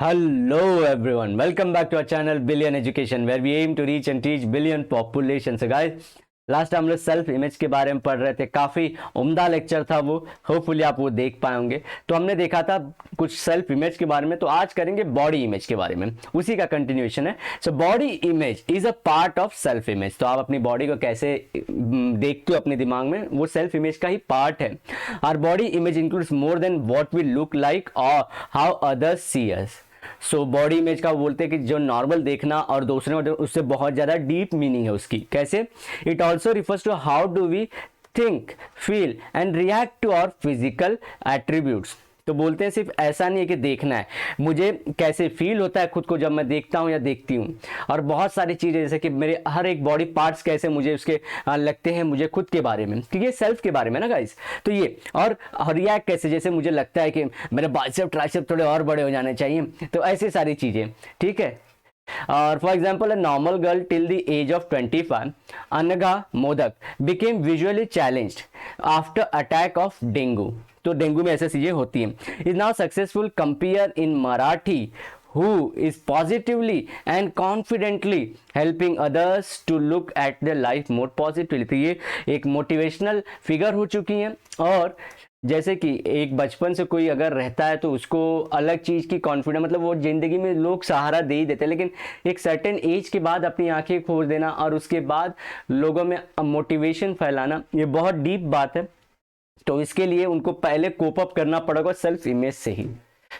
Hello everyone, welcome back to our channel Billion Education where we aim to reach and teach billion population. So guys, last time हम लोग self image के बारे में पढ़ रहे थे, काफ़ी उम्दा लेक्चर था वो, होपफुली आप वो देख पाए होंगे। तो हमने देखा था कुछ सेल्फ इमेज के बारे में, तो आज करेंगे बॉडी इमेज के बारे में, उसी का कंटिन्यूएशन है। सो body image is a part of self image. तो आप अपनी बॉडी को कैसे देखते हो अपने दिमाग में, वो सेल्फ इमेज का ही पार्ट है। Our body image includes more than what we look like और how others see us. So body image का बोलते हैं कि जो नॉर्मल देखना और दूसरे में उससे बहुत ज़्यादा डीप मीनिंग है उसकी। कैसे? It also refers to how do we think, feel and react to our physical attributes. तो बोलते हैं सिर्फ ऐसा नहीं है कि देखना है, मुझे कैसे फील होता है खुद को जब मैं देखता हूँ या देखती हूँ, और बहुत सारी चीज़ें जैसे कि मेरे हर एक बॉडी पार्ट्स कैसे मुझे उसके लगते हैं मुझे खुद के बारे में, क्योंकि ये सेल्फ के बारे में ना गाइस। तो ये और रिएक्ट कैसे, जैसे मुझे लगता है कि मेरे बाइसेप ट्राइसेप थोड़े और बड़े हो जाने चाहिए, तो ऐसी सारी चीज़ें, ठीक है। और for example a normal girl till the age of 25, Anagha Modak became visually challenged after attack of dengue. तो डेंगू में ऐसी चीजें होती हैं। Is now successful compere in Marathi who is positively and confidently helping others to look at their life more positively। तो ये एक motivational figure हो चुकी हैं। और जैसे कि एक बचपन से कोई अगर रहता है तो उसको अलग चीज़ की कॉन्फिडेंस, मतलब वो ज़िंदगी में लोग सहारा दे ही देते हैं, लेकिन एक सर्टेन एज के बाद अपनी आंखें खोल देना और उसके बाद लोगों में मोटिवेशन फैलाना, ये बहुत डीप बात है। तो इसके लिए उनको पहले कोप अप करना पड़ेगा सेल्फ इमेज से ही,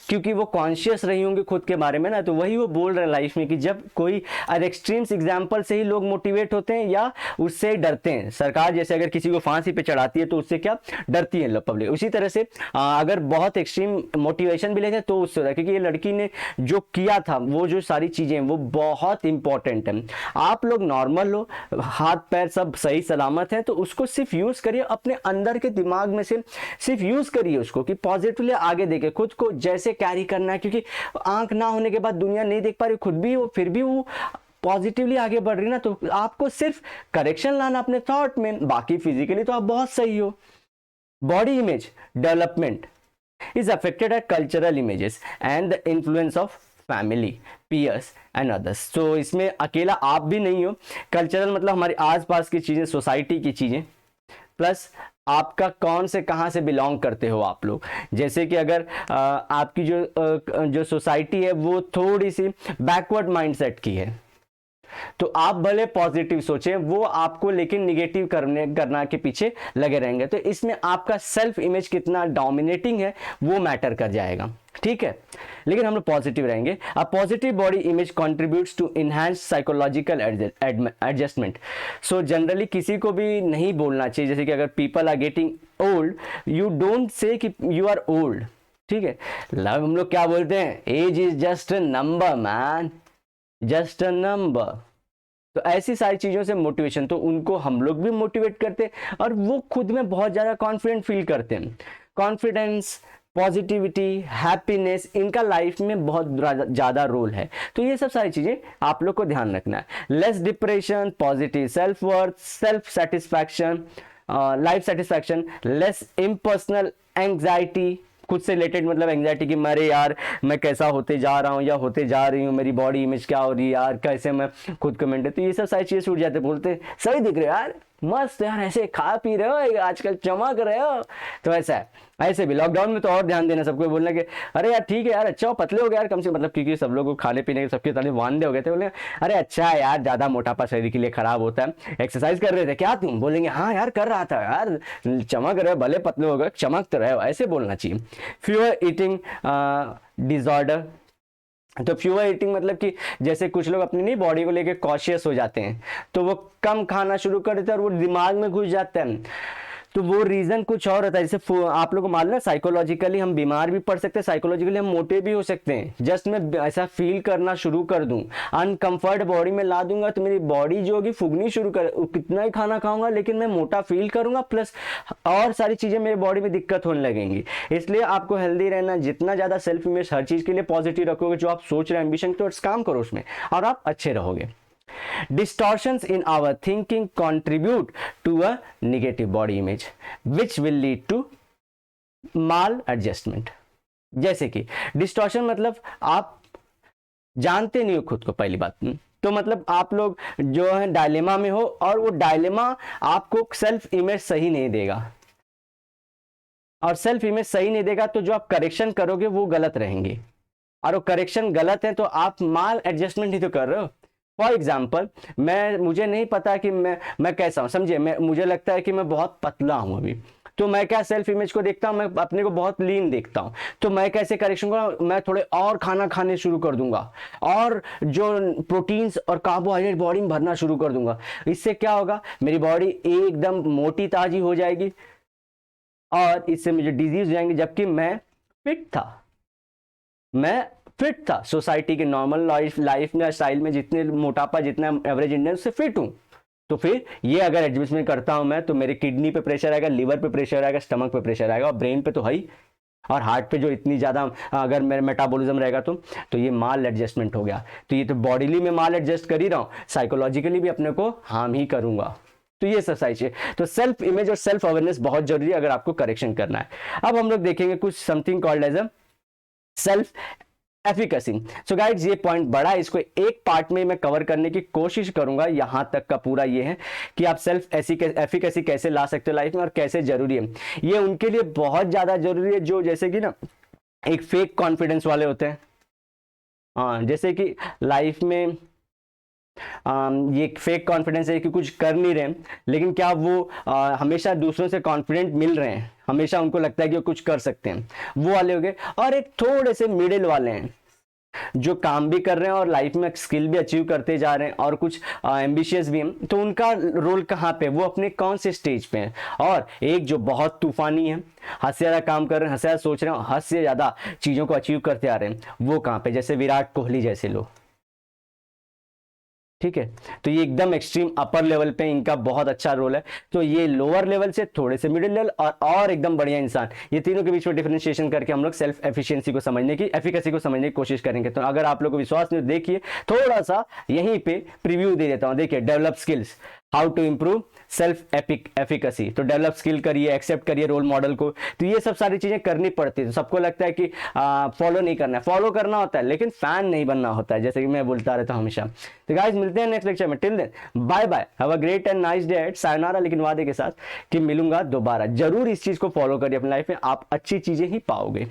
क्योंकि वो कॉन्शियस रही होंगी खुद के बारे में ना। तो वही वो बोल रहे हैं लाइफ में कि जब कोई एक्सट्रीम्स एग्जाम्पल से ही लोग मोटिवेट होते हैं या उससे डरते हैं। सरकार जैसे अगर किसी को फांसी पे चढ़ाती है तो उससे क्या डरती है पब्लिक, उसी तरह से अगर बहुत एक्सट्रीम मोटिवेशन भी लेते हैं तो उससे, क्योंकि ये लड़की ने जो किया था, वो जो सारी चीज़ें वो बहुत इंपॉर्टेंट है। आप लोग नॉर्मल हो, हाथ पैर सब सही सलामत है, तो उसको सिर्फ यूज़ करिए, अपने अंदर के दिमाग में से सिर्फ यूज़ करिए उसको कि पॉजिटिवली आगे देखे खुद को, जैसे कैरी करना है। क्योंकि आंख ना होने के बाद दुनिया नहीं देख पा रही खुद भी, वो फिर भी वो पॉजिटिवली आगे बढ़ रही ना, तो आपको सिर्फ करेक्शन लाना अपने थॉट में, बाकी फिजिकली तो आप बहुत सही हो। Body image development is affected at cultural images and the influence of family, peers and others. तो इसमें अकेला आप भी नहीं हो, कल्चरल मतलब हमारे आसपास की चीजें, सोसाइटी की चीजें, प्लस आपका कौन से कहाँ से बिलोंग करते हो आप लोग। जैसे कि अगर आपकी जो सोसाइटी है वो थोड़ी सी बैकवर्ड माइंडसेट की है, तो आप भले पॉजिटिव सोचें, वो आपको लेकिन निगेटिव करना के पीछे लगे रहेंगे। तो इसमें आपका सेल्फ इमेज कितना डोमिनेटिंग है वो मैटर कर जाएगा, ठीक है। लेकिन हम लोग पॉजिटिव रहेंगे। A positive body image contributes to enhance psychological adjustment. So generally किसी को भी नहीं बोलना चाहिए, जैसे कि अगर people are getting old, you don't say कि यू आर ओल्ड, ठीक है। हम लोग क्या बोलते हैं, age is just a number man, just a number. तो ऐसी सारी चीज़ों से मोटिवेशन, तो उनको हम लोग भी मोटिवेट करते हैं और वो खुद में बहुत ज़्यादा कॉन्फिडेंट फील करते हैं। कॉन्फिडेंस, पॉजिटिविटी, हैप्पीनेस, इनका लाइफ में बहुत ज़्यादा रोल है। तो ये सब सारी चीज़ें आप लोग को ध्यान रखना है। Less depression, positive self worth, self satisfaction, life satisfaction, less impersonal anxiety, खुद से रिलेटेड मतलब एंग्जाइटी की अरे यार मैं कैसा होते जा रहा हूँ या होते जा रही हूँ, मेरी बॉडी इमेज क्या हो रही है यार, कैसे मैं खुद को मेंटेन, तो ये सब सारी चीज़ें छूट जाते, बोलते सही दिख रहे हो यार, मस्त यार, ऐसे खा पी रहे हो आजकल, चमक रहे हो। तो ऐसा है। ऐसे भी लॉकडाउन में तो और ध्यान देना, सबको बोलना कि अरे यार ठीक है यार, अच्छा हो, पतले हो गए यार कम से, मतलब क्योंकि सब लोग खाने पीने के सबके ताले वांदे हो गए थे, बोले अरे अच्छा है यार, ज़्यादा मोटापा शरीर के लिए खराब होता है। एक्सरसाइज कर रहे थे क्या तुम, बोलेंगे हाँ यार कर रहा था यार, चमक रहे हो, भले पतले हो गए चमक तो रहे हो, ऐसे बोलना चाहिए। Fewer eating disorder. तो फ्यूअर ईटिंग मतलब कि जैसे कुछ लोग अपनी नहीं बॉडी को लेके कॉशियस हो जाते हैं, तो वो कम खाना शुरू कर देते हैं और वो दिमाग में घुस जाता है। तो वो रीज़न कुछ और होता है। जैसे आप लोगों को मालूम है साइकोलॉजिकली हम बीमार भी पड़ सकते हैं, साइकोलॉजिकली हम मोटे भी हो सकते हैं। जस्ट मैं ऐसा फील करना शुरू कर दूं, अनकंफर्ट बॉडी में ला दूंगा, तो मेरी बॉडी जो होगी फूगनी शुरू कर, कितना ही खाना खाऊंगा लेकिन मैं मोटा फील करूंगा, प्लस और सारी चीज़ें मेरी बॉडी में दिक्कत होने लगेंगी। इसलिए आपको हेल्दी रहना, जितना ज़्यादा सेल्फ इमेज हर चीज़ के लिए पॉजिटिव रखोगे, जो आप सोच रहे हैं एम्बिशन तो काम करो उसमें, और आप अच्छे रहोगे। Distortions in our thinking contribute to a negative body image, which will lead to maladjustment। जैसे कि डिस्टॉर्शन मतलब आप जानते नहीं हो खुद को, पहली बात। तो मतलब आप लोग जो है डायलेमा में हो, और वो डायलेमा आपको सेल्फ इमेज सही नहीं देगा, और सेल्फ इमेज सही नहीं देगा तो जो आप करेक्शन करोगे वो गलत रहेंगे, और वो करेक्शन गलत है तो आप माल एडजस्टमेंट ही तो कर रहे हो। फॉर एग्जाम्पल, मुझे नहीं पता कि मैं कैसा हूं, समझिए मुझे लगता है कि मैं बहुत पतला हूं अभी, तो मैं क्या सेल्फ इमेज को देखता हूं, मैं अपने को बहुत लीन देखता हूं, तो मैं कैसे करेक्शन करूंगा, मैं थोड़े और खाना खाने शुरू कर दूंगा, और जो प्रोटीन्स और कार्बोहाइड्रेट बॉडी में भरना शुरू कर दूंगा। इससे क्या होगा, मेरी बॉडी एकदम मोटी ताजी हो जाएगी, और इससे मुझे डिजीज हो जाएंगे, जबकि मैं फिट था सोसाइटी के नॉर्मल लाइफ में, स्टाइल में, जितने मोटापा जितना एवरेज इंडियन से फिट हूं। तो फिर ये अगर एडजस्टमेंट करता हूं मैं, तो मेरे किडनी पे प्रेशर आएगा, लिवर पे प्रेशर आएगा, स्टमक पे प्रेशर आएगा, और ब्रेन पे तो है ही, और हार्ट पे जो इतनी ज्यादा अगर मेरा मेटाबॉलिज्म रहेगा तो ये माल एडजस्टमेंट हो गया। तो ये तो बॉडीली में माल एडजस्ट कर ही रहा हूं, साइकोलॉजिकली भी अपने को हार्म ही करूंगा। तो ये सब सारी चीजें, तो सेल्फ इमेज और सेल्फ अवेयरनेस बहुत जरूरी है अगर आपको करेक्शन करना है। अब हम लोग देखेंगे कुछ something called age a self efficacy. So guides, ये पॉइंट बड़ा है, इसको एक पार्ट में मैं कवर करने की कोशिश करूंगा। यहां तक का पूरा ये है कि आप सेल्फ एफिकेसी कैसे ला सकते हो लाइफ में, और कैसे जरूरी है। ये उनके लिए बहुत ज्यादा जरूरी है जो जैसे कि ना एक फेक कॉन्फिडेंस वाले होते हैं। हाँ, जैसे कि लाइफ में ये फेक कॉन्फिडेंस है कि कुछ कर नहीं रहे, लेकिन क्या वो हमेशा दूसरों से कॉन्फिडेंट मिल रहे हैं, हमेशा उनको लगता है कि वो कुछ कर सकते हैं, वो वाले हो गए। और एक थोड़े से मिडिल वाले हैं जो काम भी कर रहे हैं और लाइफ में स्किल भी अचीव करते जा रहे हैं, और कुछ एम्बिशियस भी हैं। तो उनका रोल कहाँ पे, वो अपने कौन से स्टेज पे हैं। और एक जो बहुत तूफानी है, हद से ज्यादा काम कर रहे हैं, हद से ज्यादा सोच रहे हैं, हद से ज्यादा चीजों को अचीव करते आ रहे हैं, वो कहाँ पे, जैसे विराट कोहली जैसे लोग। ठीक है, तो ये एकदम एक्सट्रीम अपर लेवल पे इनका बहुत अच्छा रोल है। तो ये लोअर लेवल से थोड़े से मिडिल लेवल और एकदम बढ़िया इंसान, ये तीनों के बीच में डिफरेंशिएशन करके हम लोग सेल्फ एफिशिएंसी को समझने की, एफिकेसी को समझने की कोशिश करेंगे। तो अगर आप लोग को विश्वास नहीं, देखिए थोड़ा सा यहीं पे प्रीव्यू दे देता हूं। देखिए, develop skills, how to improve self efficacy. तो डेवलप स्किल करिए, एक्सेप्ट करिए रोल मॉडल को। तो ये सब सारी चीजें करनी पड़ती है। तो सबको लगता है कि फॉलो नहीं करना है, फॉलो करना होता है, लेकिन फैन नहीं बनना होता है, जैसे कि मैं बोलता रहता हूं हमेशा। तो गाइस, मिलते हैं नेक्स्ट लेक्चर में। Till then bye bye, have a great and nice day एट सायनारा, लेकिन वादे के साथ कि मिलूंगा दोबारा। जरूर इस चीज को फॉलो करिए अपनी लाइफ में, आप अच्छी चीजें ही पाओगे।